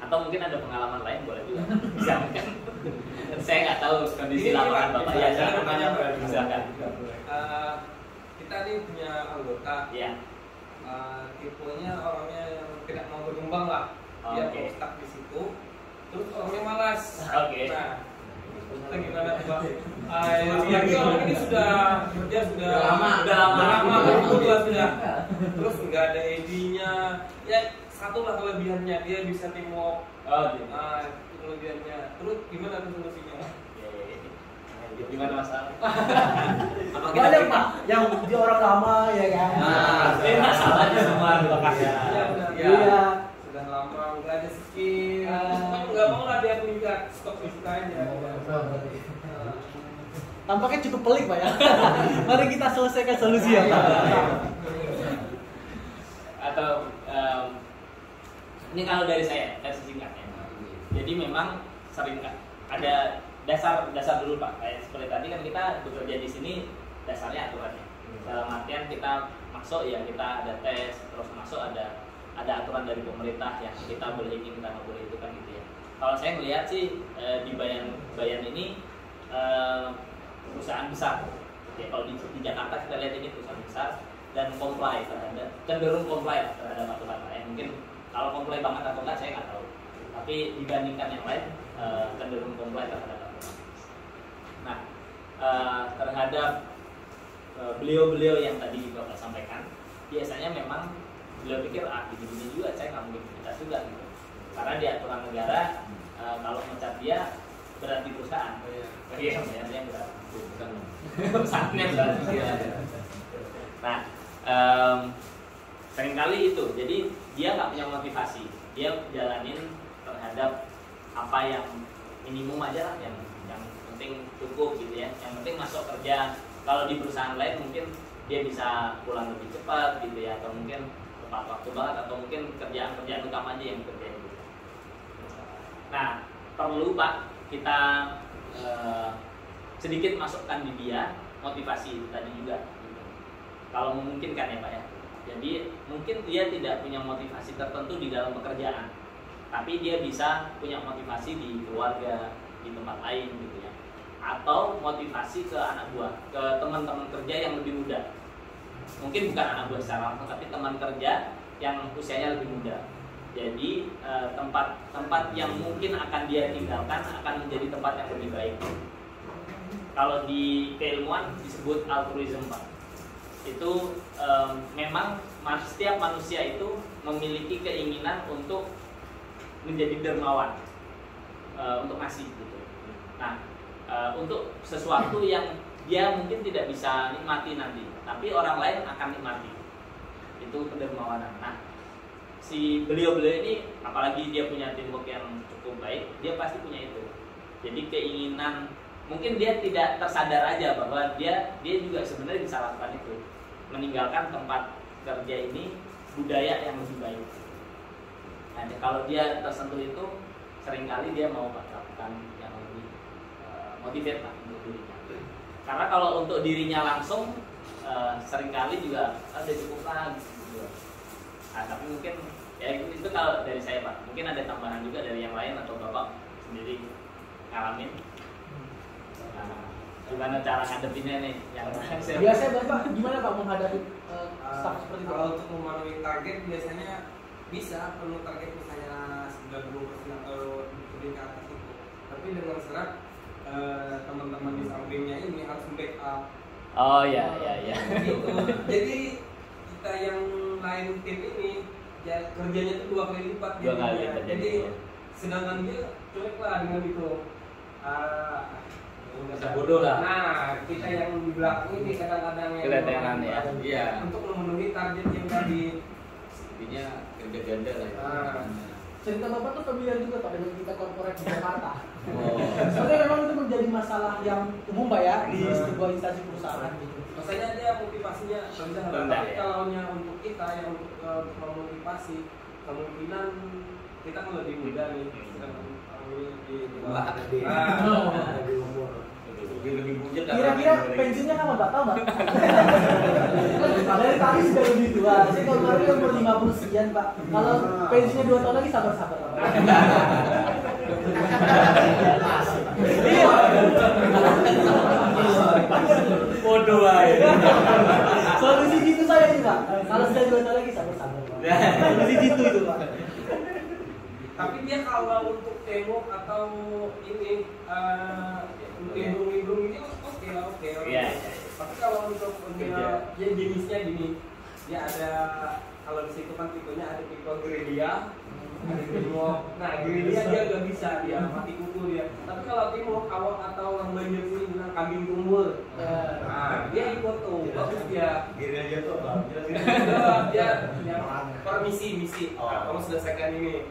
Atau mungkin ada pengalaman lain boleh juga. Misalkan saya nggak tahu kondisi lapangan Bapak. Ya, saya bertanya misalkan. Kita nih punya anggota. Iya. Tipenya orangnya yang tidak mau berkembang lah. Dia mau stuck di situ. Terus orangnya malas. Oke. Nah, kita gimana tuh Pak? Lagi orang ini sudah kerja sudah lama sudah. Terus nggak ada ID-nya. Ya satu lah kelebihannya, dia bisa teamwork. Itu kelebihannya. Terus gimana tuh solusinya? Gimana masalah? Banyak Pak, yang dia orang lama ya kan. Ini masalahnya semua di lokasi. Iya. Sudah lama nggak ada skill. Nggak mau lah dia meningkat, stop fisika aja. Tampaknya cukup pelik Pak ya. Mari kita selesaikan solusi ya Pak. Atau ini kalau dari saya versi singkatnya. Jadi memang sering ada dasar dulu Pak. Kayak seperti tadi kan kita bekerja di sini dasarnya aturannya. Dalam artian kita masuk ya kita ada tes, terus masuk ada aturan dari pemerintah yang kita boleh ini, kita nggak boleh itu kan gitu ya. Kalau saya melihat sih di Bayan ini perusahaan besar. Ya kalau di Jakarta kita lihat ini perusahaan besar dan cenderung comply terhadap aturan lain. Mungkin kalau comply banget atau enggak saya nggak tahu. Tapi dibandingkan yang lain cenderung comply terhadap aturan. Nah, terhadap beliau-beliau yang tadi Bapak sampaikan, biasanya memang beliau pikir gini-gini juga saya nggak mungkin kita juga gitu. Karena di aturan negara kalau mencat dia berarti perusahaan. Iya, biasanya berarti bukan perusahaannya berarti. Nah, seringkali itu, jadi dia nggak punya motivasi, dia jalanin terhadap apa yang minimum aja lah, yang penting cukup gitu ya, yang penting masuk kerja. Kalau di perusahaan lain mungkin dia bisa pulang lebih cepat gitu ya, atau mungkin tepat waktu banget, atau mungkin kerjaan utama aja yang dikerjain gitu. Nah, perlu Pak kita sedikit masukkan di dia motivasi itu tadi juga gitu. Kalau memungkinkan ya Pak ya. Jadi mungkin dia tidak punya motivasi tertentu di dalam pekerjaan, tapi dia bisa punya motivasi di keluarga, di tempat lain gitu ya. Atau motivasi ke anak buah, ke teman-teman kerja yang lebih muda. Mungkin bukan anak buah secara langsung, tapi teman kerja yang usianya lebih muda. Jadi tempat yang mungkin akan dia tinggalkan akan menjadi tempat yang lebih baik. Kalau di keilmuan disebut altruism Pak. Itu memang setiap manusia itu memiliki keinginan untuk menjadi dermawan, untuk ngasih gitu. Nah, untuk sesuatu yang dia mungkin tidak bisa nikmati nanti, tapi orang lain akan nikmati. Itu kedermawanan. Nah, si beliau-beliau ini apalagi dia punya teamwork yang cukup baik, dia pasti punya itu. Jadi keinginan, mungkin dia tidak tersadar aja bahwa dia juga sebenarnya bisa lakukan itu, meninggalkan tempat kerja ini budaya yang lebih baik. Nah, kalau dia tersentuh itu, seringkali dia mau lakukan yang lebih motivate lah untuk dirinya. Karena kalau untuk dirinya langsung seringkali juga ada cukup lah gitu. Nah, tapi mungkin ya itu kalau dari saya Pak. Mungkin ada tambahan juga dari yang lain atau Bapak sendiri ngalamin. Gimana cara ngadepinnya nih? Biasanya Bapak gimana Pak menghadapi staff seperti itu? Kalau untuk memenuhi target biasanya bisa perlu target misalnya 90% atau lebih ke atas itu. Tapi dengan syarat teman-teman di sampingnya ini harus backup. Oh iya. Gitu. Jadi kita yang lain tim ini ya kerjanya itu 2 kali lipat jadinya. Jadi sedangkan dia cuek lah dengan itu. Bodoh lah. Nah, kita yang di belakang ini kadang-kadang Kedatangan ya. Iya. Untuk memenuhi target yang tadi. Intinya kerja ganda lah ya. Cerita Bapak tuh familiar juga Pak dengan kita korporat di Jakarta. Oh. Sebenarnya memang itu menjadi masalah yang umum Pak ya di sebuah instansi perusahaan gitu. Maksudnya dia motivasinya rendah, tapi kalau untuk kita yang untuk memotivasi kemungkinan kita kan lebih muda nih, sedangkan lebih tua. Lebih umur. Lebih bujat. Kira-kira pensiunnya kapan Pak? Tahu nggak? Dari tadi sudah lebih tua. Saya kalau kemarin umur 50 sekian Pak. Kalau pensiunnya 2 tahun lagi sabar-sabar Pak. Iya. Bodoh aja. Solusi gitu saya nih Pak. Kalau sudah 2 tahun lagi sabar-sabar Pak. Solusi gitu itu Pak. Tapi dia kalau untuk tembok atau ini lindung-lindung ini oke. Iya. Tapi kalau untuk dia jenisnya gini, dia ada kalau di situ kan tipenya ada tipe gerilya, ada timok. Nah gerilya dia nggak bisa dia mati kutu dia. Tapi kalau timok awak atau orang banyak ini bilang kambing tumbul, nah dia ikut tuh bagus dia. Gerilya tuh apa? Dia permisi. Nah, kamu selesaikan ini.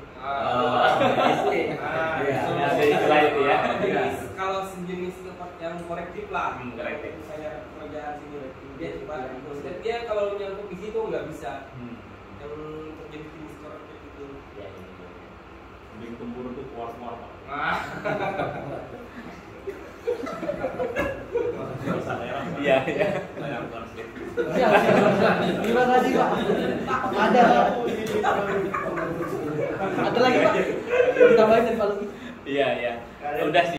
Kalau sejenis tempat yang korektif lah, korektif misalnya pekerjaan sini, dia cepat. Dia kalau nyangkut di situ nggak bisa. Yang terjadi jenis korektif itu. Kambing tumbur itu kuat-kuat. Iya. Terima kasih Pak. Ada Pak. Ada lagi Pak. Ditambahin dari Pak Luki. Iya. Udah sih.